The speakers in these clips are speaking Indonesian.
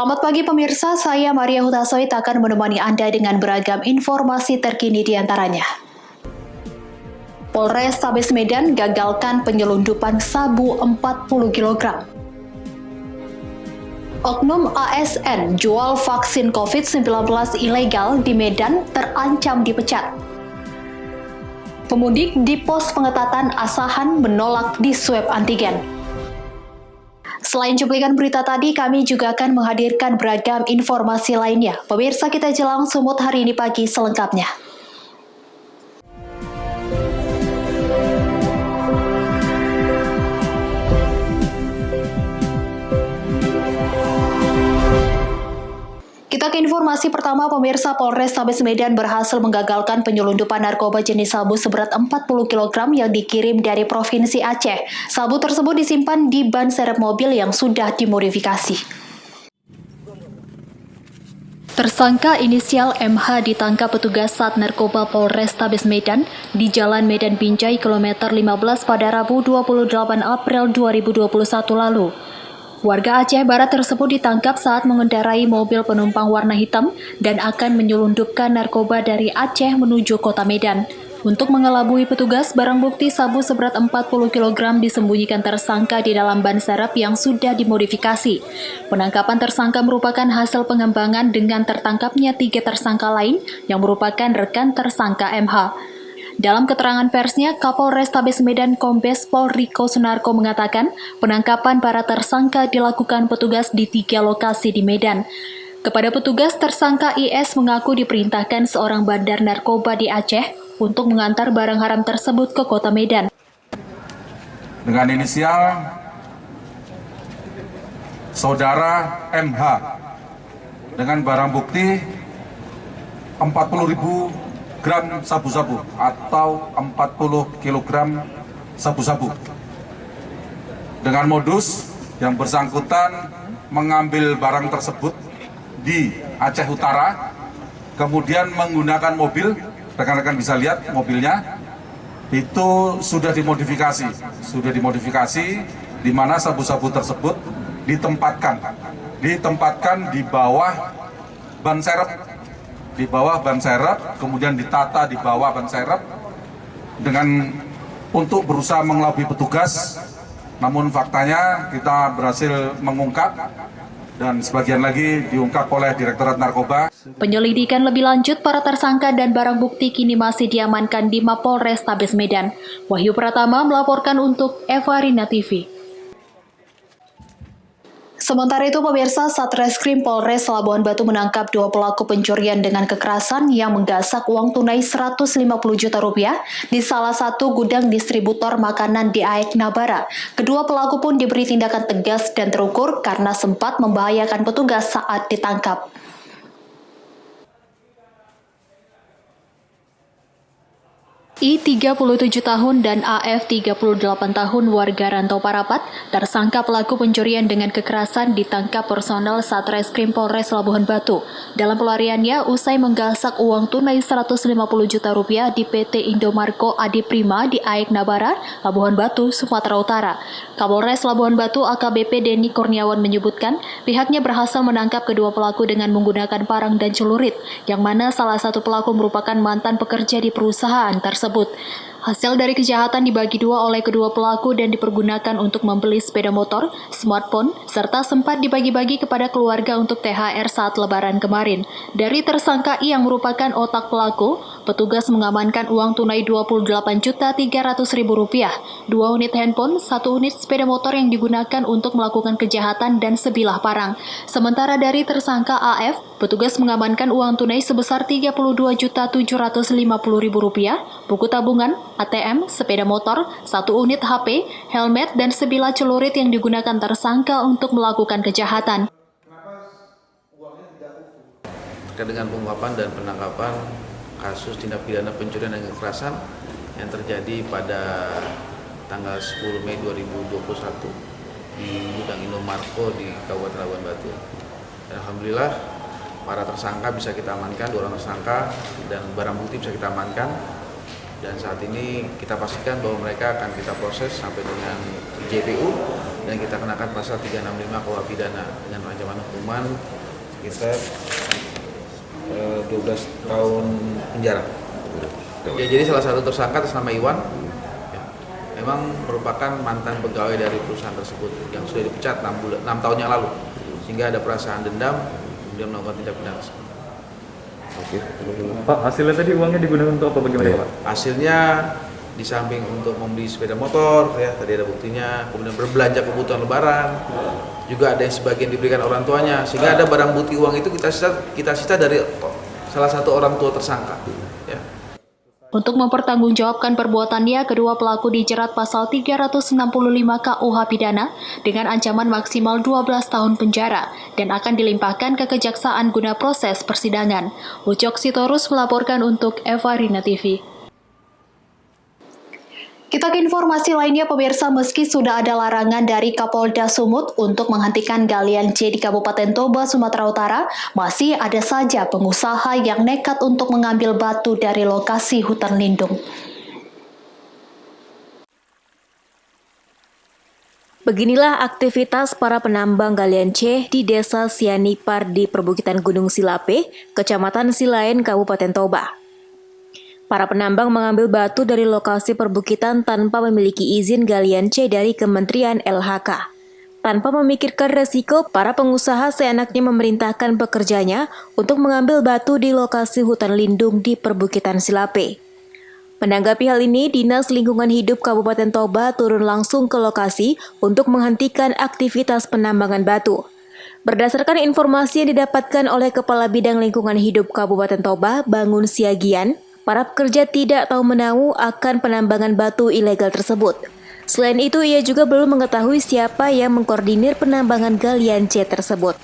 Selamat pagi pemirsa, saya Maria Hutasoit akan menemani Anda dengan beragam informasi terkini di antaranya. Polrestabes Medan gagalkan penyelundupan sabu 40 kg. Oknum ASN jual vaksin COVID-19 ilegal di Medan terancam dipecat. Pemudik di pos pengetatan Asahan menolak di swab antigen. Selain cuplikan berita tadi, kami juga akan menghadirkan beragam informasi lainnya. Pemirsa, kita jelang sumut hari ini pagi selengkapnya. Kita ke informasi pertama, pemirsa. Polrestabes Medan berhasil menggagalkan penyelundupan narkoba jenis sabu seberat 40 kg yang dikirim dari Provinsi Aceh. Sabu tersebut disimpan di ban serep mobil yang sudah dimodifikasi. Tersangka inisial MH ditangkap petugas Sat Narkoba Polrestabes Medan di Jalan Medan Binjai kilometer 15 pada Rabu 28 April 2021 lalu. Warga Aceh Barat tersebut ditangkap saat mengendarai mobil penumpang warna hitam dan akan menyelundupkan narkoba dari Aceh menuju kota Medan. Untuk mengelabui petugas, barang bukti sabu seberat 40 kg disembunyikan tersangka di dalam ban serep yang sudah dimodifikasi. Penangkapan tersangka merupakan hasil pengembangan dengan tertangkapnya 3 tersangka lain yang merupakan rekan tersangka MH. Dalam keterangan persnya, Kapolrestabes Medan Kombes Pol Riko Sunarko mengatakan penangkapan para tersangka dilakukan petugas di 3 lokasi di Medan. Kepada petugas, tersangka IS mengaku diperintahkan seorang bandar narkoba di Aceh untuk mengantar barang haram tersebut ke kota Medan. Dengan inisial Saudara MH dengan barang bukti 40.000 gram sabu-sabu atau 40 kg sabu-sabu. Dengan modus yang bersangkutan mengambil barang tersebut di Aceh Utara, kemudian menggunakan mobil, rekan-rekan bisa lihat mobilnya, itu sudah dimodifikasi di mana sabu-sabu tersebut ditempatkan di bawah ban serep. Kemudian ditata di bawah ban serep untuk berusaha mengelabui petugas. Namun faktanya kita berhasil mengungkap dan sebagian lagi diungkap oleh Direktorat Narkoba. Penyelidikan lebih lanjut para tersangka dan barang bukti kini masih diamankan di Mapolrestabes Medan. Wahyu Pratama melaporkan untuk Evarina TV. Sementara itu, pemirsa, Satreskrim Polres Labuhan Batu menangkap 2 pelaku pencurian dengan kekerasan yang menggasak uang tunai 150 juta rupiah di salah satu gudang distributor makanan di Aek Nabara. Kedua pelaku pun diberi tindakan tegas dan terukur karena sempat membahayakan petugas saat ditangkap. I 37 tahun dan AF 38 tahun warga Rantau Parapat, tersangka pelaku pencurian dengan kekerasan ditangkap personel Satreskrim Polres Labuhan Batu. Dalam pelariannya, usai menggasak uang tunai 150 juta rupiah di PT Indomarko Adi Prima di Aek Nabara, Labuhan Batu, Sumatera Utara. Kapolres Labuhan Batu AKBP Denny Kurniawan menyebutkan pihaknya berhasil menangkap kedua pelaku dengan menggunakan parang dan celurit, yang mana salah satu pelaku merupakan mantan pekerja di perusahaan tersebut. Hasil dari kejahatan dibagi 2 oleh kedua pelaku dan dipergunakan untuk membeli sepeda motor, smartphone, serta sempat dibagi-bagi kepada keluarga untuk THR saat Lebaran kemarin. Dari tersangka I yang merupakan otak pelaku, petugas mengamankan uang tunai Rp28.300.000, 2 unit handphone, 1 unit sepeda motor yang digunakan untuk melakukan kejahatan dan sebilah parang. Sementara dari tersangka AF, petugas mengamankan uang tunai sebesar Rp32.750.000, buku tabungan, ATM, sepeda motor, 1 unit HP, helmet, dan sebilah celurit yang digunakan tersangka untuk melakukan kejahatan. Terkait dengan pengungkapan dan penangkapan kasus tindak pidana pencurian dan kekerasan yang terjadi pada tanggal 10 Mei 2021 di gudang Indomarko di Kabupaten Labuhan Batu. Dan alhamdulillah para tersangka bisa kita amankan, 2 orang tersangka, dan barang bukti bisa kita amankan. Dan saat ini kita pastikan bahwa mereka akan kita proses sampai dengan JPU dan kita kenakan pasal 365 KUH pidana dengan ancaman hukuman sekitar 12 tahun penjara. Ya, jadi salah satu tersangka atas nama Iwan memang merupakan mantan pegawai dari perusahaan tersebut yang sudah dipecat 6 tahun yang lalu, sehingga ada perasaan dendam kemudian melakukan tindak pidana tersebut. Oke. Pak, hasilnya tadi uangnya digunakan untuk apa, bagaimana Pak? Hasilnya di samping untuk membeli sepeda motor, ya tadi ada buktinya, kemudian berbelanja kebutuhan lebaran, juga ada yang sebagian diberikan orang tuanya, sehingga ada barang bukti uang itu kita sita dari salah satu orang tua tersangka. Ya. Untuk mempertanggungjawabkan perbuatannya, kedua pelaku dijerat pasal 365 KUH pidana dengan ancaman maksimal 12 tahun penjara dan akan dilimpahkan ke Kejaksaan guna proses persidangan. Ucok Sitorus melaporkan untuk Evarina TV. Kita ke informasi lainnya, pemirsa. Meski sudah ada larangan dari Kapolda Sumut untuk menghentikan galian C di Kabupaten Toba, Sumatera Utara, masih ada saja pengusaha yang nekat untuk mengambil batu dari lokasi hutan lindung. Beginilah aktivitas para penambang galian C di Desa Sianipar di Perbukitan Gunung Silape, Kecamatan Silain, Kabupaten Toba. Para penambang mengambil batu dari lokasi perbukitan tanpa memiliki izin galian C dari Kementerian LHK. Tanpa memikirkan resiko, para pengusaha seenaknya memerintahkan pekerjanya untuk mengambil batu di lokasi hutan lindung di Perbukitan Silape. Menanggapi hal ini, Dinas Lingkungan Hidup Kabupaten Toba turun langsung ke lokasi untuk menghentikan aktivitas penambangan batu. Berdasarkan informasi yang didapatkan oleh Kepala Bidang Lingkungan Hidup Kabupaten Toba, Bangun Siagian, para pekerja tidak tahu menahu akan penambangan batu ilegal tersebut. Selain itu, ia juga belum mengetahui siapa yang mengkoordinir penambangan galian C tersebut.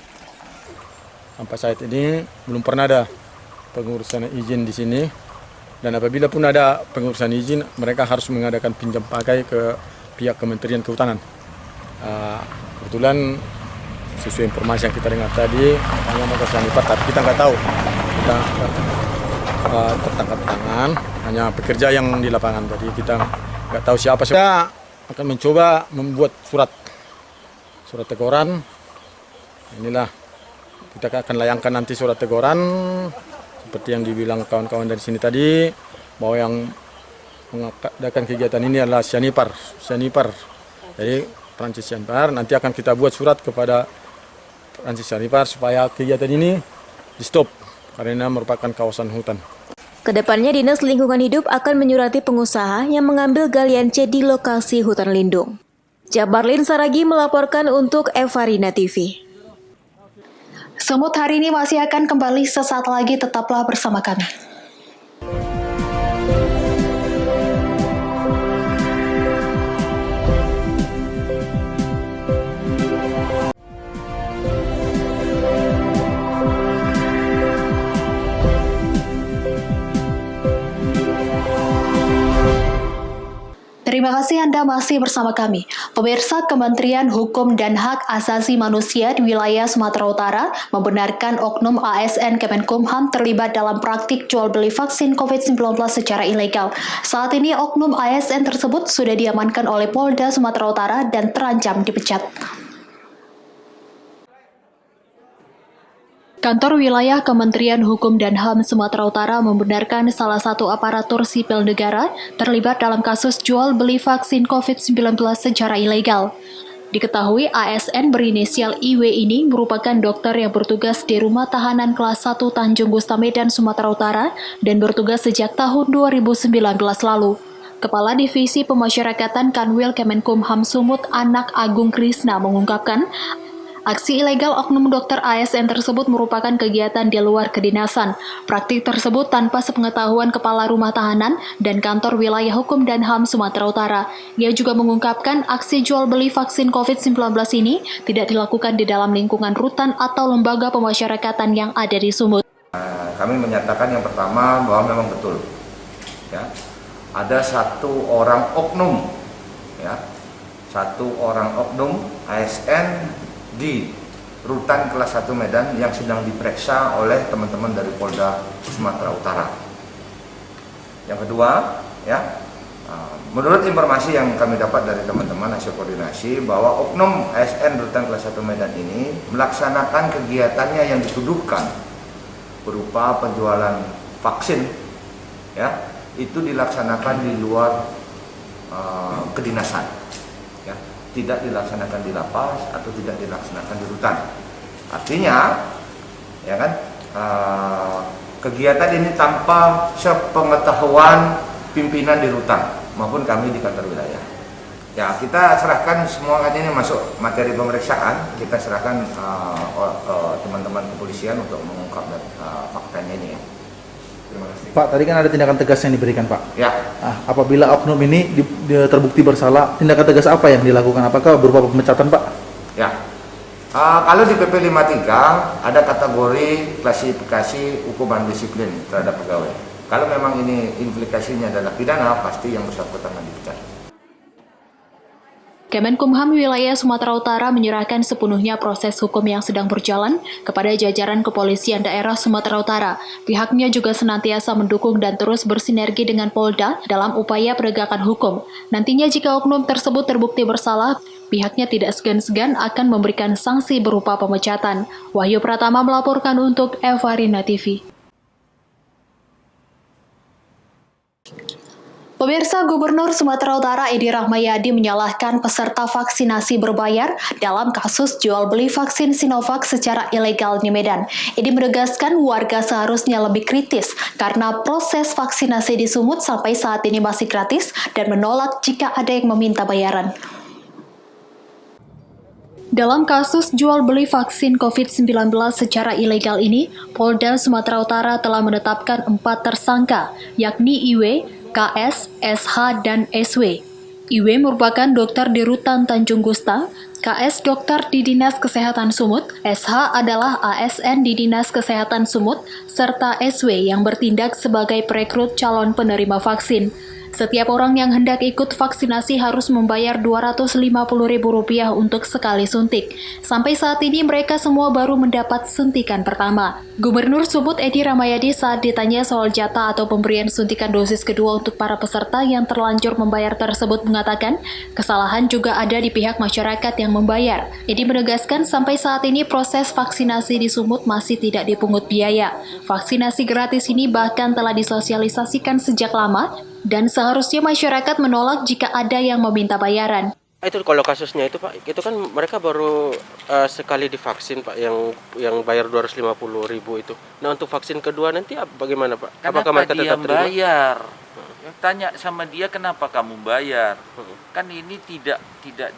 Sampai saat ini belum pernah ada pengurusan izin di sini, dan apabila pun ada pengurusan izin, mereka harus mengadakan pinjam pakai ke pihak Kementerian Kehutanan. Kebetulan sesuai informasi yang kita dengar tadi, hanya mau ke Sianipar, tapi kita nggak tahu. Kita tertangkap tangan, hanya pekerja yang di lapangan. Jadi kita nggak tahu siapa. Kita akan mencoba membuat surat teguran. Inilah kita akan layangkan nanti surat teguran seperti yang dibilang kawan-kawan dari sini tadi, bahwa yang mengadakan kegiatan ini adalah Sianipar. Jadi Prancis Sianipar. Nanti akan kita buat surat kepada Prancis Sianipar supaya kegiatan ini di stop karena merupakan kawasan hutan. Kedepannya, Dinas Lingkungan Hidup akan menyurati pengusaha yang mengambil galian C di lokasi hutan lindung. Jabarlin Saragi melaporkan untuk Evarina TV. Sumut hari ini masih akan kembali sesaat lagi, tetaplah bersama kami. Terima kasih Anda masih bersama kami. Pemirsa, Kementerian Hukum dan Hak Asasi Manusia di wilayah Sumatera Utara membenarkan oknum ASN Kemenkumham terlibat dalam praktik jual beli vaksin COVID-19 secara ilegal. Saat ini oknum ASN tersebut sudah diamankan oleh Polda Sumatera Utara dan terancam dipecat. Kantor Wilayah Kementerian Hukum dan HAM Sumatera Utara membenarkan salah satu aparatur sipil negara terlibat dalam kasus jual beli vaksin COVID-19 secara ilegal. Diketahui ASN berinisial IW ini merupakan dokter yang bertugas di Rumah Tahanan Kelas 1 Tanjung Gusta Medan, Sumatera Utara dan bertugas sejak tahun 2019 lalu. Kepala Divisi Pemasyarakatan Kanwil Kemenkumham Sumut, Anak Agung Krisna mengungkapkan, aksi ilegal oknum dokter ASN tersebut merupakan kegiatan di luar kedinasan. Praktik tersebut tanpa sepengetahuan Kepala Rumah Tahanan dan Kantor Wilayah Hukum dan HAM Sumatera Utara. Ia juga mengungkapkan aksi jual beli vaksin COVID-19 ini tidak dilakukan di dalam lingkungan rutan atau lembaga pemasyarakatan yang ada di Sumut. Kami menyatakan yang pertama bahwa memang betul, ya, ada satu orang oknum ASN di rutan kelas 1 Medan yang sedang diperiksa oleh teman-teman dari Polda Sumatera Utara. Yang kedua, ya, Menurut informasi yang kami dapat dari teman-teman hasil koordinasi bahwa oknum ASN Rutan Kelas 1 Medan ini melaksanakan kegiatannya yang dituduhkan berupa penjualan vaksin, ya, itu dilaksanakan di luar kedinasan, ya, tidak dilaksanakan di lapas atau tidak dilaksanakan di rutan. Artinya, ya kan, kegiatan ini tanpa sepengetahuan pimpinan di rutan maupun kami di kantor wilayah. Ya, kita serahkan semua ini masuk materi pemeriksaan, kita serahkan teman-teman kepolisian untuk mengungkap faktanya ini, ya. Terima kasih. Pak, tadi kan ada tindakan tegas yang diberikan, Pak. Ya. Apabila oknum ini terbukti bersalah, tindakan tegas apa yang dilakukan? Apakah berupa pemecatan, Pak? Ya. Kalau di PP 53 ada kategori klasifikasi hukuman disiplin terhadap pegawai. Kalau memang ini implikasinya adalah pidana, pasti yang bersangkutan akan dipecat. Kemenkumham Wilayah Sumatera Utara menyerahkan sepenuhnya proses hukum yang sedang berjalan kepada jajaran kepolisian daerah Sumatera Utara. Pihaknya juga senantiasa mendukung dan terus bersinergi dengan Polda dalam upaya penegakan hukum. Nantinya jika oknum tersebut terbukti bersalah, pihaknya tidak segan-segan akan memberikan sanksi berupa pemecatan. Wahyu Pratama melaporkan untuk Evarina TV. Pemirsa, Gubernur Sumatera Utara Edi Rahmayadi menyalahkan peserta vaksinasi berbayar dalam kasus jual beli vaksin Sinovac secara ilegal di Medan. Edi menegaskan warga seharusnya lebih kritis karena proses vaksinasi di Sumut sampai saat ini masih gratis dan menolak jika ada yang meminta bayaran. Dalam kasus jual beli vaksin COVID-19 secara ilegal ini, Polda Sumatera Utara telah menetapkan 4 tersangka, yakni IW, KS, SH, dan SW. IW merupakan dokter di Rutan Tanjung Gusta, KS dokter di Dinas Kesehatan Sumut, SH adalah ASN di Dinas Kesehatan Sumut, serta SW yang bertindak sebagai perekrut calon penerima vaksin. Setiap orang yang hendak ikut vaksinasi harus membayar Rp250.000 untuk sekali suntik. Sampai saat ini mereka semua baru mendapat suntikan pertama. Gubernur Sumut Edi Rahmayadi saat ditanya soal jatah atau pemberian suntikan dosis kedua untuk para peserta yang terlanjur membayar tersebut mengatakan, kesalahan juga ada di pihak masyarakat yang membayar. Edi menegaskan sampai saat ini proses vaksinasi di Sumut masih tidak dipungut biaya. Vaksinasi gratis ini bahkan telah disosialisasikan sejak lama, dan seharusnya masyarakat menolak jika ada yang meminta bayaran. Itu kalau kasusnya itu Pak, itu kan mereka baru sekali divaksin Pak, yang bayar 250.000 itu. Nah untuk vaksin kedua nanti bagaimana Pak? Kenapa apakah mereka dia tetap terima? bayar? Tanya sama dia kenapa kamu bayar? Kan ini tidak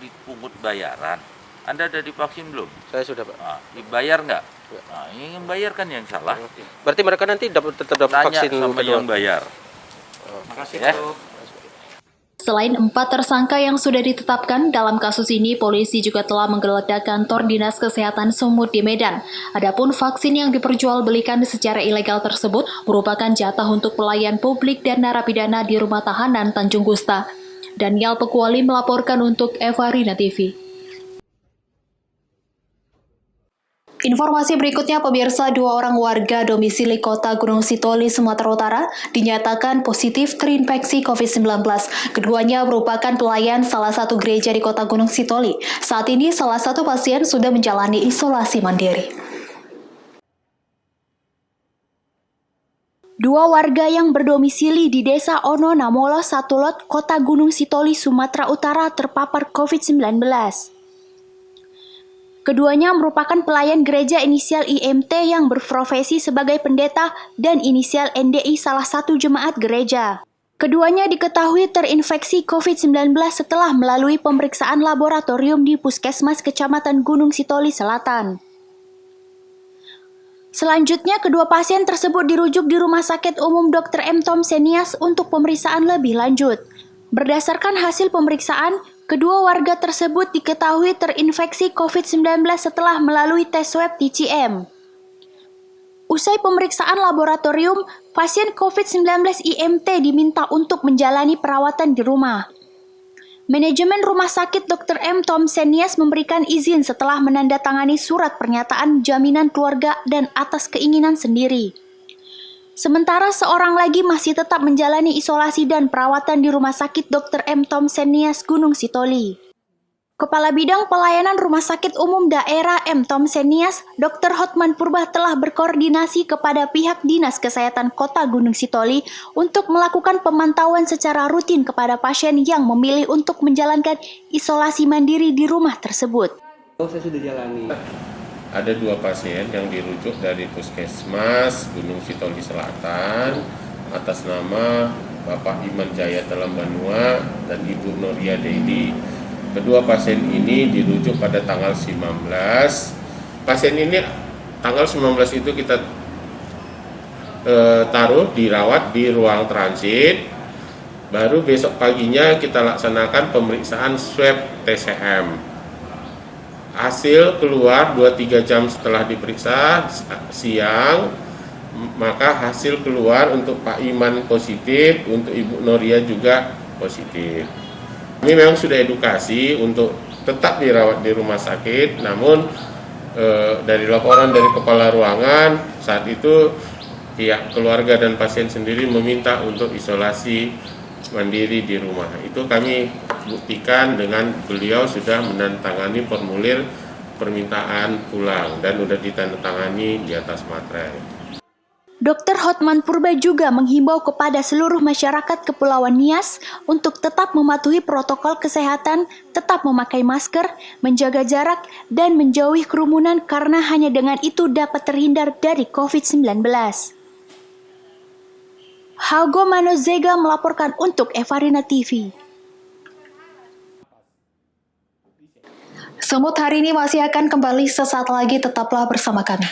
dipungut bayaran. Anda udah divaksin belum? Saya sudah Pak. Nah, dibayar nggak? Nah, yang bayar kan yang salah. Berarti mereka nanti tetap dapat Tanya vaksin sama kedua. yang bayar. Makasih Ya. Selain 4 tersangka yang sudah ditetapkan, dalam kasus ini polisi juga telah menggeledah kantor Dinas Kesehatan Sumut di Medan. Adapun vaksin yang diperjualbelikan secara ilegal tersebut merupakan jatah untuk pelayan publik dan narapidana di Rumah Tahanan Tanjung Gusta. Daniel Pekuali melaporkan untuk Evarina TV. Informasi berikutnya, pemirsa, 2 orang warga domisili Kota Gunung Sitoli, Sumatera Utara dinyatakan positif terinfeksi COVID-19. Keduanya merupakan pelayan salah satu gereja di Kota Gunung Sitoli. Saat ini salah satu pasien sudah menjalani isolasi mandiri. 2 warga yang berdomisili di Desa Ono Namolo Satulot, Kota Gunung Sitoli, Sumatera Utara terpapar COVID-19. Keduanya merupakan pelayan gereja inisial IMT yang berprofesi sebagai pendeta dan inisial NDI salah satu jemaat gereja. Keduanya diketahui terinfeksi COVID-19 setelah melalui pemeriksaan laboratorium di Puskesmas Kecamatan Gunung Sitoli Selatan. Selanjutnya, kedua pasien tersebut dirujuk di Rumah Sakit Umum Dr. M. Tom Senias untuk pemeriksaan lebih lanjut. Berdasarkan hasil pemeriksaan, kedua warga tersebut diketahui terinfeksi COVID-19 setelah melalui tes swab TCM. Usai pemeriksaan laboratorium, pasien COVID-19 IMT diminta untuk menjalani perawatan di rumah. Manajemen Rumah Sakit Dr. M. Tom Senias memberikan izin setelah menandatangani surat pernyataan jaminan keluarga dan atas keinginan sendiri. Sementara seorang lagi masih tetap menjalani isolasi dan perawatan di Rumah Sakit Dr. M. Tom Senias Gunung Sitoli. Kepala Bidang Pelayanan Rumah Sakit Umum Daerah M. Tom Senias, Dr. Hotman Purba telah berkoordinasi kepada pihak Dinas Kesehatan Kota Gunung Sitoli untuk melakukan pemantauan secara rutin kepada pasien yang memilih untuk menjalankan isolasi mandiri di rumah tersebut. Saya sudah jalani. Ada 2 pasien yang dirujuk dari Puskesmas Gunung Sitoli Selatan atas nama Bapak Iman Jaya Telam Banua dan Ibu Noria Dedi. Kedua pasien ini dirujuk pada tanggal 19. Pasien ini tanggal 19 itu kita taruh dirawat di ruang transit. Baru besok paginya kita laksanakan pemeriksaan swab TCM. Hasil keluar 2-3 jam setelah diperiksa siang, maka hasil keluar untuk Pak Iman positif, untuk Ibu Noria juga positif. Kami memang sudah edukasi untuk tetap dirawat di rumah sakit, namun dari laporan dari kepala ruangan saat itu pihak keluarga dan pasien sendiri meminta untuk isolasi mandiri di rumah. Itu kami buktikan dengan beliau sudah menandatangani formulir permintaan pulang dan sudah ditandatangani di atas materai. Dr. Hotman Purba juga menghimbau kepada seluruh masyarakat Kepulauan Nias untuk tetap mematuhi protokol kesehatan, tetap memakai masker, menjaga jarak, dan menjauhi kerumunan karena hanya dengan itu dapat terhindar dari COVID-19. Hago Manozega melaporkan untuk Evarina TV. Semut hari ini masih akan kembali sesaat lagi, tetaplah bersama kami.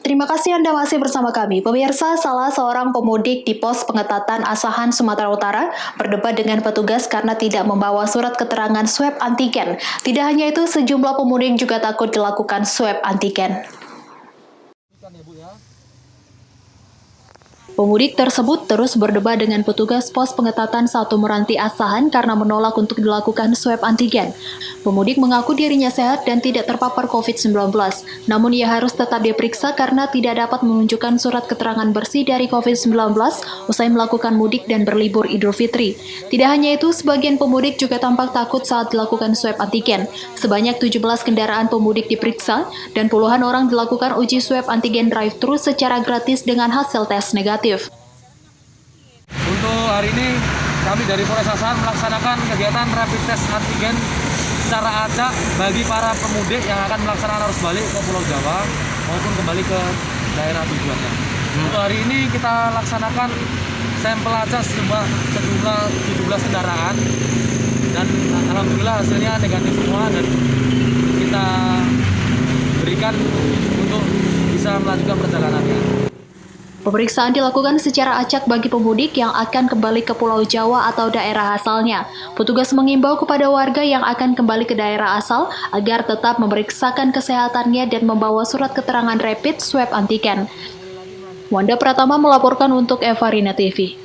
Terima kasih Anda masih bersama kami. Pemirsa, salah seorang pemudik di pos pengetatan Asahan, Sumatera Utara berdebat dengan petugas karena tidak membawa surat keterangan swab antigen. Tidak hanya itu, sejumlah pemudik juga takut dilakukan swab antigen. Pemudik tersebut terus berdebat dengan petugas pos pengetatan Satu Meranti Asahan karena menolak untuk dilakukan swab antigen. Pemudik mengaku dirinya sehat dan tidak terpapar COVID-19, namun ia harus tetap diperiksa karena tidak dapat menunjukkan surat keterangan bersih dari COVID-19 usai melakukan mudik dan berlibur Idul Fitri. Tidak hanya itu, sebagian pemudik juga tampak takut saat dilakukan swab antigen. Sebanyak 17 kendaraan pemudik diperiksa dan puluhan orang dilakukan uji swab antigen drive-thru secara gratis dengan hasil tes negatif. Untuk hari ini kami dari Polres Asahan melaksanakan kegiatan rapid test antigen secara acak bagi para pemudik yang akan melaksanakan arus balik ke Pulau Jawa maupun kembali ke daerah tujuannya. Untuk hari ini kita laksanakan sampel acak sejumlah 17 kendaraan dan alhamdulillah hasilnya negatif semua dan kita berikan untuk bisa melanjutkan perjalanannya. Pemeriksaan dilakukan secara acak bagi pemudik yang akan kembali ke Pulau Jawa atau daerah asalnya. Petugas mengimbau kepada warga yang akan kembali ke daerah asal agar tetap memeriksakan kesehatannya dan membawa surat keterangan rapid swab antigen. Wanda Pratama melaporkan untuk Evarina TV.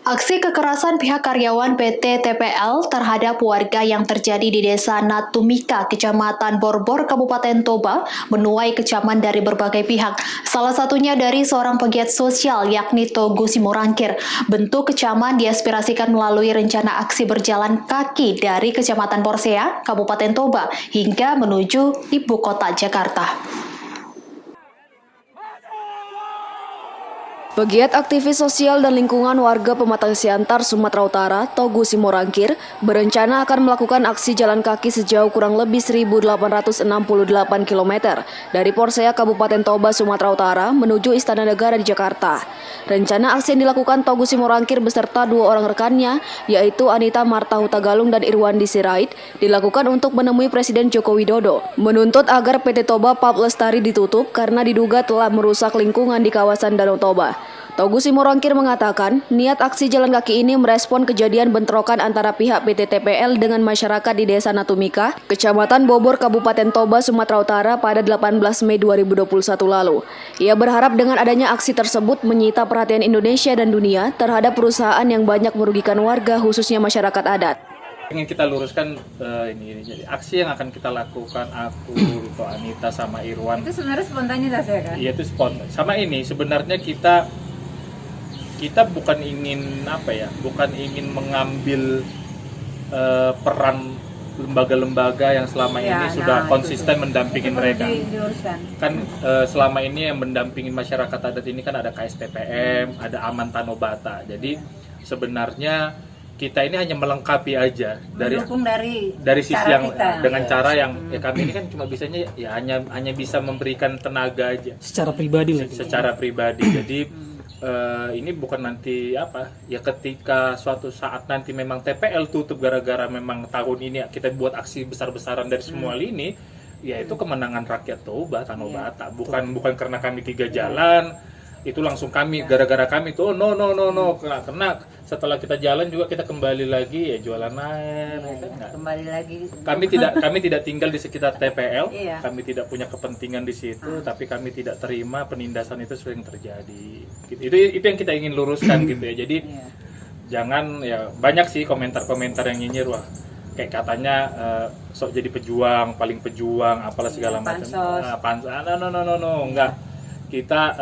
Aksi kekerasan pihak karyawan PT TPL terhadap warga yang terjadi di Desa Natumika, Kecamatan Borbor, Kabupaten Toba, menuai kecaman dari berbagai pihak. Salah satunya dari seorang pegiat sosial, yakni Togu Simorangkir. Bentuk kecaman diaspirasikan melalui rencana aksi berjalan kaki dari Kecamatan Porsea, Kabupaten Toba, hingga menuju ibu kota Jakarta. Pegiat aktivis sosial dan lingkungan warga Pematang Siantar, Sumatera Utara, Togu Simorangkir, berencana akan melakukan aksi jalan kaki sejauh kurang lebih 1.868 km dari Porsea, Kabupaten Toba, Sumatera Utara, menuju Istana Negara di Jakarta. Rencana aksi yang dilakukan Togu Simorangkir beserta 2 orang rekannya, yaitu Anita Marta Hutagalung dan Irwandi Sirait, dilakukan untuk menemui Presiden Joko Widodo, menuntut agar PT Toba Pulp Lestari ditutup karena diduga telah merusak lingkungan di kawasan Danau Toba. Togu Simorangkir mengatakan, niat aksi jalan kaki ini merespon kejadian bentrokan antara pihak PT TPL dengan masyarakat di Desa Natumika, Kecamatan Bobor, Kabupaten Toba, Sumatera Utara pada 18 Mei 2021 lalu. Ia berharap dengan adanya aksi tersebut menyita perhatian Indonesia dan dunia terhadap perusahaan yang banyak merugikan warga, khususnya masyarakat adat. Ingin kita luruskan ini, jadi aksi yang akan kita lakukan aku, Riko, Anita, sama Irwan. Itu sebenarnya spontanitas ya kan? Iya, itu spontan. Sama ini sebenarnya kita bukan ingin bukan ingin mengambil peran lembaga-lembaga yang selama ini sudah konsisten mendampingi mereka. Kan selama ini yang mendampingi masyarakat adat ini kan ada KSTPM, ada Aman Tanobata. Jadi sebenarnya kita ini hanya melengkapi aja dari sisi yang kita. Dengan cara yang kami ini kan cuma bisanya hanya bisa memberikan tenaga aja. Secara pribadi. Jadi ini bukan nanti ketika suatu saat nanti memang TPL tutup gara-gara memang tahun ini kita buat aksi besar-besaran dari semua lini, ya itu kemenangan rakyat Toba, Tanobata. Bukan karena kami 3 jalan itu langsung kami gara-gara kami tuh no karena setelah kita jalan juga kita kembali lagi ya jualan air kembali lagi kami tidak tinggal di sekitar TPL, kami tidak punya kepentingan di situ, tapi kami tidak terima penindasan itu sering terjadi gitu. Itu yang kita ingin luruskan gitu ya. Jadi jangan banyak sih komentar-komentar yang nyinyir, wah kayak katanya sok jadi pejuang, paling pejuang apalah segala macam. No, enggak. Kita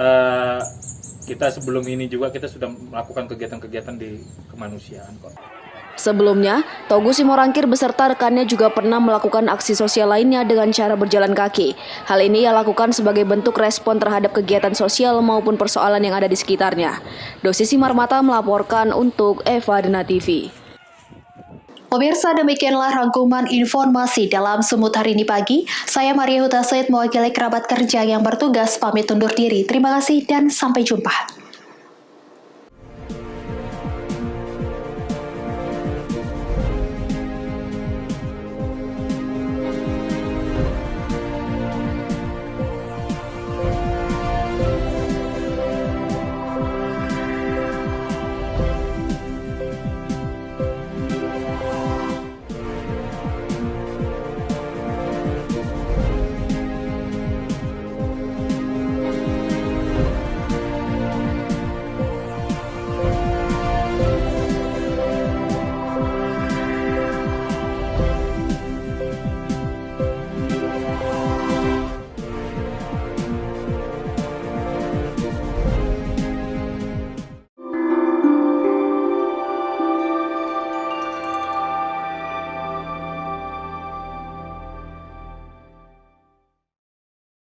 sebelum ini juga kita sudah melakukan kegiatan-kegiatan di kemanusiaan kok. Sebelumnya, Togu Simorangkir beserta rekannya juga pernah melakukan aksi sosial lainnya dengan cara berjalan kaki. Hal ini ia lakukan sebagai bentuk respon terhadap kegiatan sosial maupun persoalan yang ada di sekitarnya. Dosi Simarmata melaporkan untuk Eva Dena TV. Pemirsa, demikianlah rangkuman informasi dalam Semut hari ini pagi. Saya Maria Huta Said mewakili kerabat kerja yang bertugas pamit undur diri. Terima kasih dan sampai jumpa.